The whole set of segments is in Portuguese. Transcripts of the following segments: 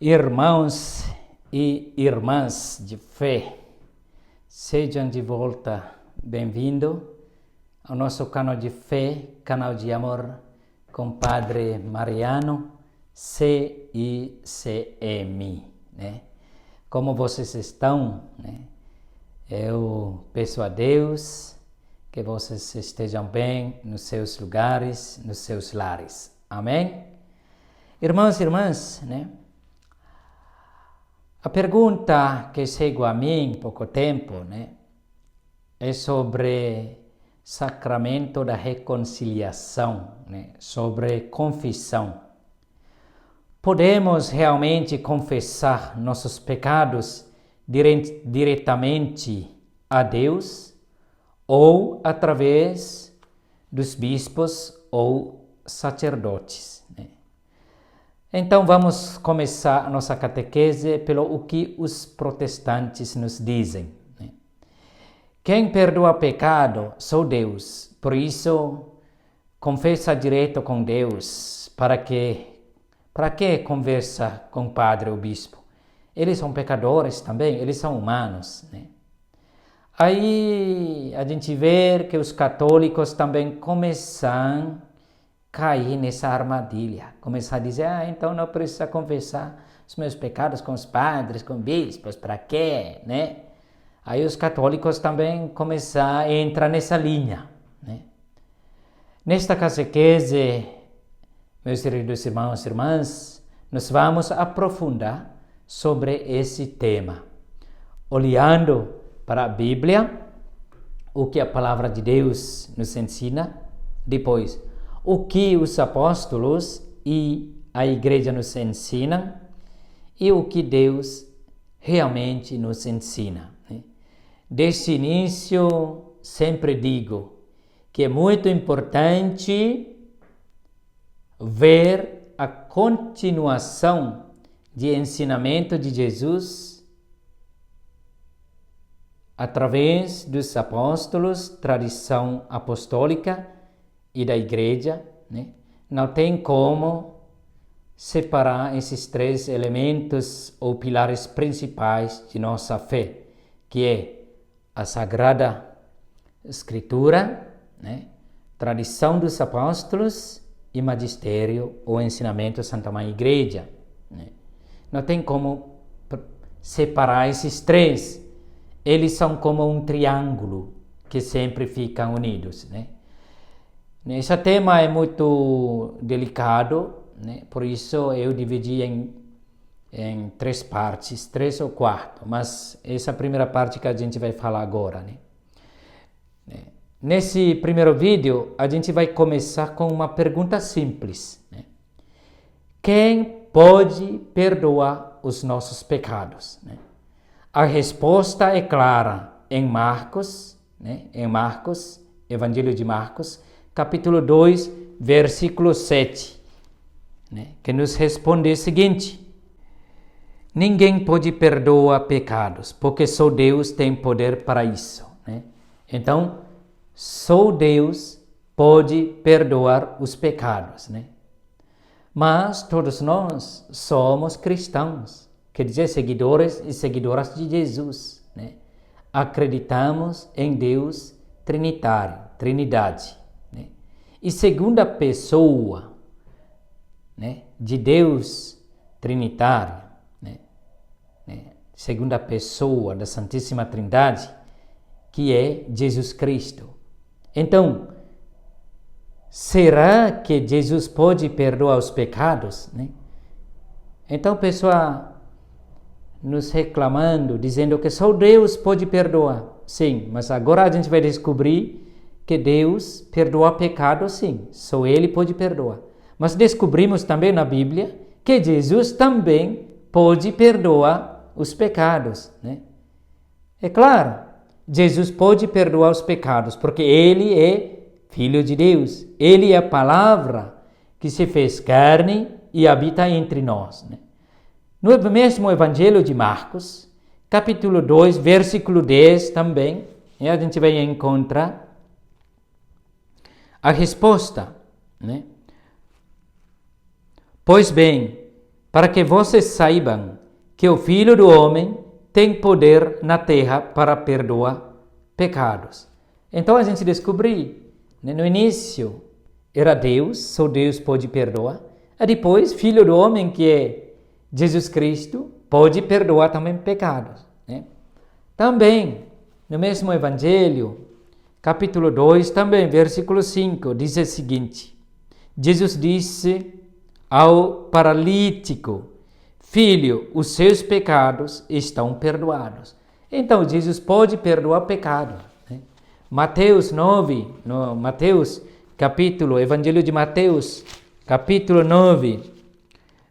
Irmãos e irmãs de fé, sejam de volta bem-vindos ao nosso canal de fé, canal de amor com Padre Mariano, CICM, né? Como vocês estão, né? Eu peço a Deus que vocês estejam bem nos seus lugares, nos seus lares. Amém? Irmãos e irmãs, né? A pergunta que chegou a mim há pouco tempo, né, é sobre sacramento da reconciliação, né, sobre confissão. Podemos realmente confessar nossos pecados diretamente a Deus ou através dos bispos ou sacerdotes, né? Então vamos começar a nossa catequese pelo que os protestantes nos dizem, né? Quem perdoa pecado só Deus, por isso confessa direto com Deus. Para que conversa com o padre ou bispo? Eles são pecadores também, eles são humanos, né? Aí a gente vê que os católicos também começam cair nessa armadilha, começar a dizer, então não precisa confessar os meus pecados com os padres, com bispos, para quê, né? Aí os católicos também começam a entrar nessa linha, né? Nesta catequese, meus queridos irmãos e irmãs, nós vamos aprofundar sobre esse tema, olhando para a Bíblia, o que a palavra de Deus nos ensina, depois o que os apóstolos e a igreja nos ensinam e o que Deus realmente nos ensina, né? Desde o início, sempre digo que é muito importante ver a continuação de ensinamento de Jesus através dos apóstolos, tradição apostólica e da igreja, né? Não tem como separar esses três elementos ou pilares principais de nossa fé, que é a Sagrada Escritura, né? Tradição dos apóstolos e magistério ou ensinamento da Santa Mãe Igreja, né? Não tem como separar esses três. Eles são como um triângulo que sempre ficam unidos, né? Esse tema é muito delicado, né? Por isso eu dividi em três partes, 3 ou 4, mas essa é a primeira parte que a gente vai falar agora, né? Nesse primeiro vídeo, a gente vai começar com uma pergunta simples, né? Quem pode perdoar os nossos pecados, né? A resposta é clara em Marcos, né? Em Marcos, Evangelho de Marcos, capítulo 2, versículo 7, né? Que nos responde o seguinte: ninguém pode perdoar pecados, porque só Deus tem poder para isso, né? Então, só Deus pode perdoar os pecados, né? Mas todos nós somos cristãos, quer dizer, seguidores e seguidoras de Jesus, né? Acreditamos em Deus trinitário, Trindade, né? E segunda pessoa, né, de Deus trinitário, né? Segunda pessoa da Santíssima Trindade, que é Jesus Cristo. Então, será que Jesus pode perdoar os pecados, né? Então, pessoal nos reclamando, dizendo que só Deus pode perdoar. Sim, mas agora a gente vai descobrir que Deus perdoa pecados, sim. Só Ele pode perdoar. Mas descobrimos também na Bíblia que Jesus também pode perdoar os pecados, né? É claro, Jesus pode perdoar os pecados, porque Ele é Filho de Deus. Ele é a palavra que se fez carne e habita entre nós, né? No mesmo Evangelho de Marcos, capítulo 2, versículo 10 também, a gente vai encontrar a resposta, né? Pois bem, para que vocês saibam que o Filho do Homem tem poder na terra para perdoar pecados. Então a gente descobriu, né, no início era Deus, só Deus pode perdoar, e depois Filho do Homem, que é Jesus Cristo, pode perdoar também pecados. Né? Também, no mesmo Evangelho, capítulo 2, também, versículo 5, diz o seguinte: Jesus disse ao paralítico: Filho, os seus pecados estão perdoados. Então, Jesus pode perdoar pecado. Né? Mateus 9, no Mateus, Evangelho de Mateus, capítulo 9,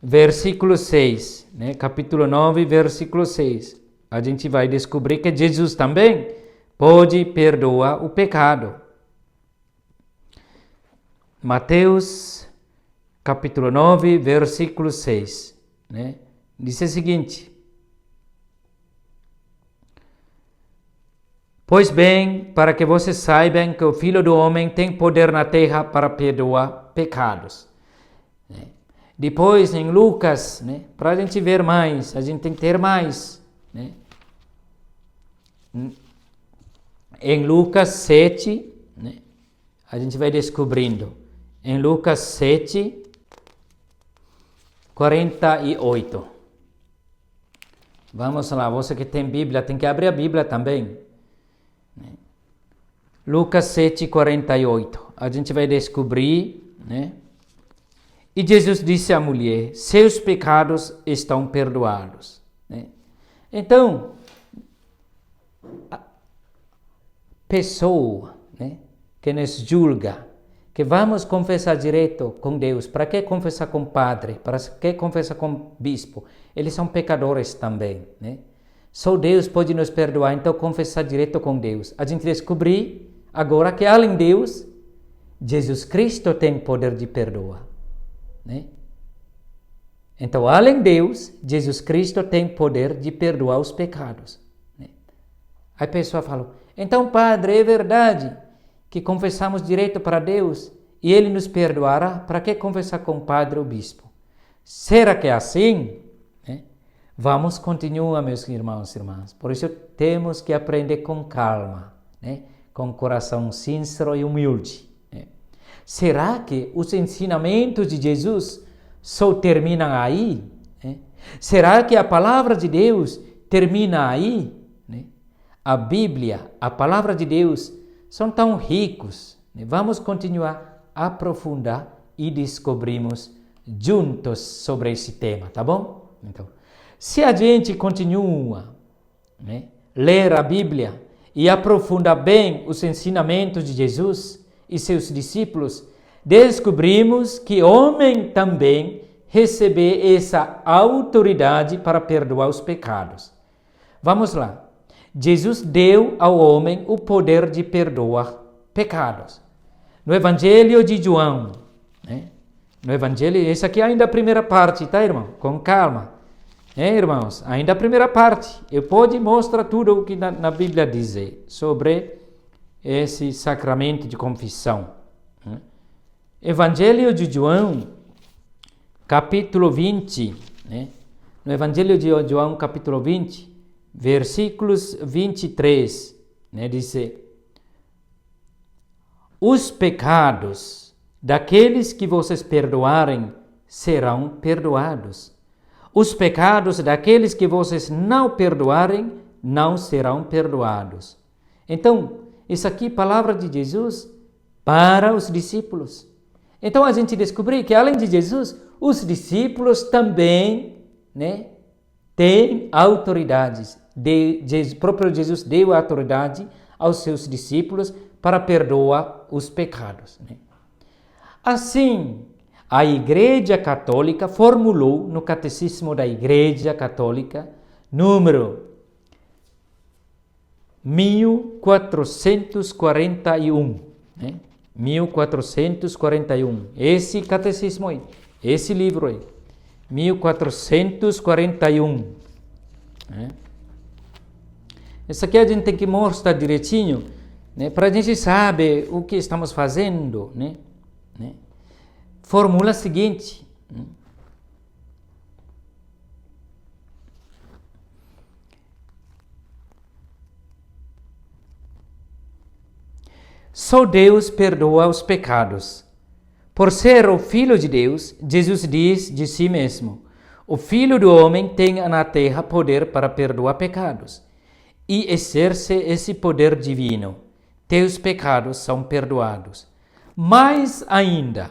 versículo 6. Né? Capítulo 9, versículo 6. A gente vai descobrir que Jesus também pode perdoar o pecado. Mateus, capítulo 9, versículo 6. Né? Diz o seguinte: Pois bem, para que vocês saibam que o Filho do Homem tem poder na terra para perdoar pecados. Né? Depois, em Lucas, né, para a gente ver mais, a gente tem que ter mais. Né? Em Lucas 7, né, a gente vai descobrindo. Em Lucas 7, 48. Vamos lá, você que tem Bíblia, tem que abrir a Bíblia também. Lucas 7, 48. A gente vai descobrir, né? E Jesus disse à mulher: seus pecados estão perdoados. Né? Então, a pessoa, né, que nos julga, que vamos confessar direto com Deus, para que confessar com o padre, para que confessar com o bispo? Eles são pecadores também, né? Só Deus pode nos perdoar, então confessar direto com Deus. A gente descobriu agora que além de Deus, Jesus Cristo tem poder de perdoar, né? Então, além de Deus, Jesus Cristo tem poder de perdoar os pecados, né? Aí a pessoa fala: então, padre, é verdade que confessamos direito para Deus e Ele nos perdoará? Para que confessar com o padre ou bispo? Será que é assim? Vamos continuar, meus irmãos e irmãs. Por isso temos que aprender com calma, né? Com coração sincero e humilde. Né? Será que os ensinamentos de Jesus só terminam aí? Né? Será que a palavra de Deus termina aí? Né? A Bíblia, a palavra de Deus, são tão ricos. Né? Vamos continuar a aprofundar e descobrimos juntos sobre esse tema, tá bom? Então, se a gente continua, né, ler a Bíblia e aprofundar bem os ensinamentos de Jesus e seus discípulos, descobrimos que o homem também recebe essa autoridade para perdoar os pecados. Vamos lá. Jesus deu ao homem o poder de perdoar pecados. No Evangelho de João, né? No Evangelho, essa aqui é ainda a primeira parte, tá, irmão? Com calma. Irmãos, ainda a primeira parte. Eu posso mostrar tudo o que na Bíblia diz sobre esse sacramento de confissão. Evangelho de João, capítulo 20. Né? No Evangelho de João, capítulo 20, versículos 23, né? Diz: os pecados daqueles que vocês perdoarem serão perdoados. Os pecados daqueles que vocês não perdoarem não serão perdoados. Então, isso aqui é a palavra de Jesus para os discípulos. Então, a gente descobriu que, além de Jesus, os discípulos também, né, têm autoridades. O próprio Jesus deu autoridade aos seus discípulos para perdoar os pecados. Né? Assim, a Igreja Católica formulou no Catecismo da Igreja Católica, número 1441, né? 1441, esse catecismo aí, esse livro aí, 1441. Né? Isso aqui a gente tem que mostrar direitinho, né? Para a gente saber o que estamos fazendo, né? Formula a seguinte: Só Deus perdoa os pecados. Por ser o Filho de Deus, Jesus diz de si mesmo: o Filho do Homem tem na terra poder para perdoar pecados. E exerce esse poder divino. Teus pecados são perdoados. Mais ainda,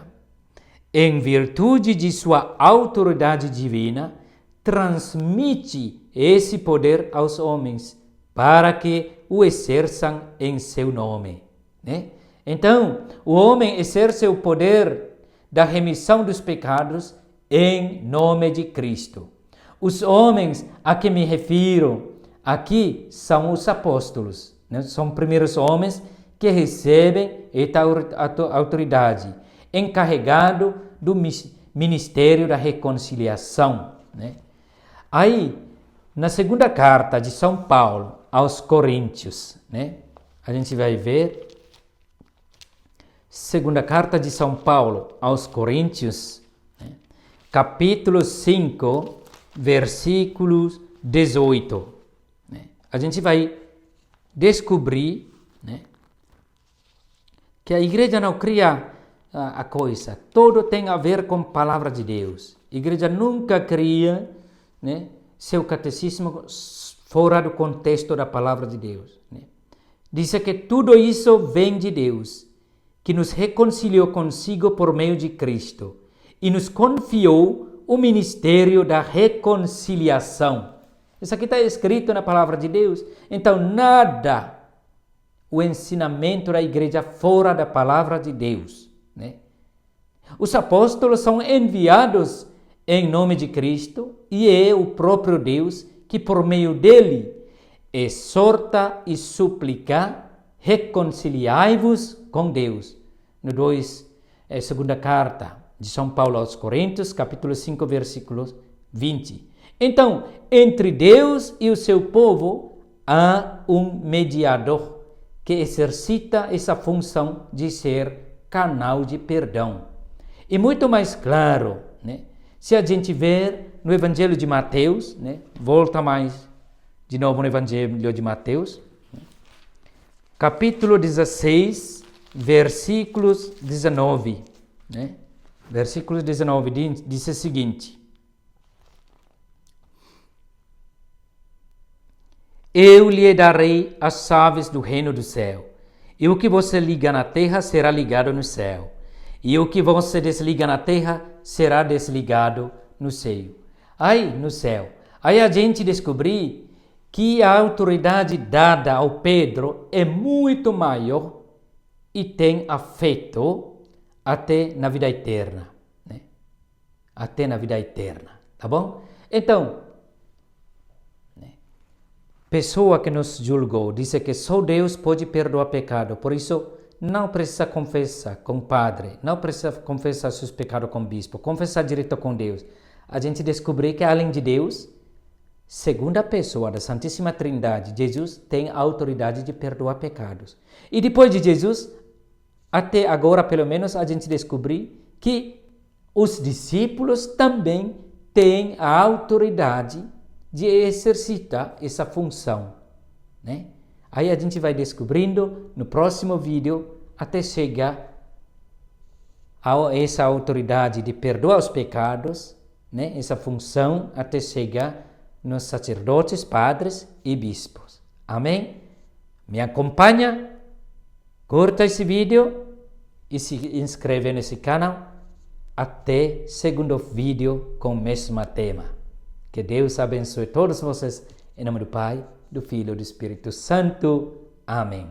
em virtude de sua autoridade divina, transmite esse poder aos homens, para que o exerçam em seu nome. Né? Então, o homem exerce o poder da remissão dos pecados em nome de Cristo. Os homens a que me refiro aqui são os apóstolos. Né? São primeiros homens que recebem esta autoridade, encarregado do ministério da reconciliação. Né? Aí, na segunda carta de São Paulo aos Coríntios, né? A gente vai ver, segunda carta de São Paulo aos Coríntios, né? Capítulo 5, versículos 18. Né? A gente vai descobrir, né, que a igreja não cria a coisa, tudo tem a ver com a palavra de Deus. A igreja nunca cria, né, seu catecismo fora do contexto da palavra de Deus. Né? Diz que tudo isso vem de Deus, que nos reconciliou consigo por meio de Cristo e nos confiou o ministério da reconciliação. Isso aqui está escrito na palavra de Deus. Então, nada o ensinamento da igreja fora da palavra de Deus. Né? Os apóstolos são enviados em nome de Cristo e é o próprio Deus que, por meio dele, exorta e suplica: reconciliai-vos com Deus. No segunda carta de São Paulo aos Coríntios, capítulo 5, versículos 20. Então, entre Deus e o seu povo há um mediador que exercita essa função de ser canal de perdão. E muito mais claro, né? Se a gente ver no Evangelho de Mateus, né? Volta mais de novo no Evangelho de Mateus, né? Capítulo 16, versículos 19. Né? Versículo 19 diz o seguinte: eu lhe darei as chaves do reino do céu, e o que você liga na terra será ligado no céu, e o que você desliga na terra será desligado no céu. Aí a gente descobriu que a autoridade dada ao Pedro é muito maior e tem afeto até na vida eterna. Né? Até na vida eterna, tá bom? Então, pessoa que nos julgou disse que só Deus pode perdoar pecado, por isso não precisa confessar com o padre, não precisa confessar seus pecados com o bispo, confessar direto com Deus. A gente descobriu que além de Deus, segunda pessoa da Santíssima Trindade, Jesus tem a autoridade de perdoar pecados. E depois de Jesus, até agora pelo menos, a gente descobriu que os discípulos também têm a autoridade de exercitar essa função, né? Aí a gente vai descobrindo no próximo vídeo até chegar a essa autoridade de perdoar os pecados, né? Essa função até chegar nos sacerdotes, padres e bispos. Amém? Me acompanha, curta esse vídeo e se inscreve nesse canal. Até segundo vídeo com o mesmo tema. Que Deus abençoe todos vocês, em nome do Pai, do Filho e do Espírito Santo. Amém.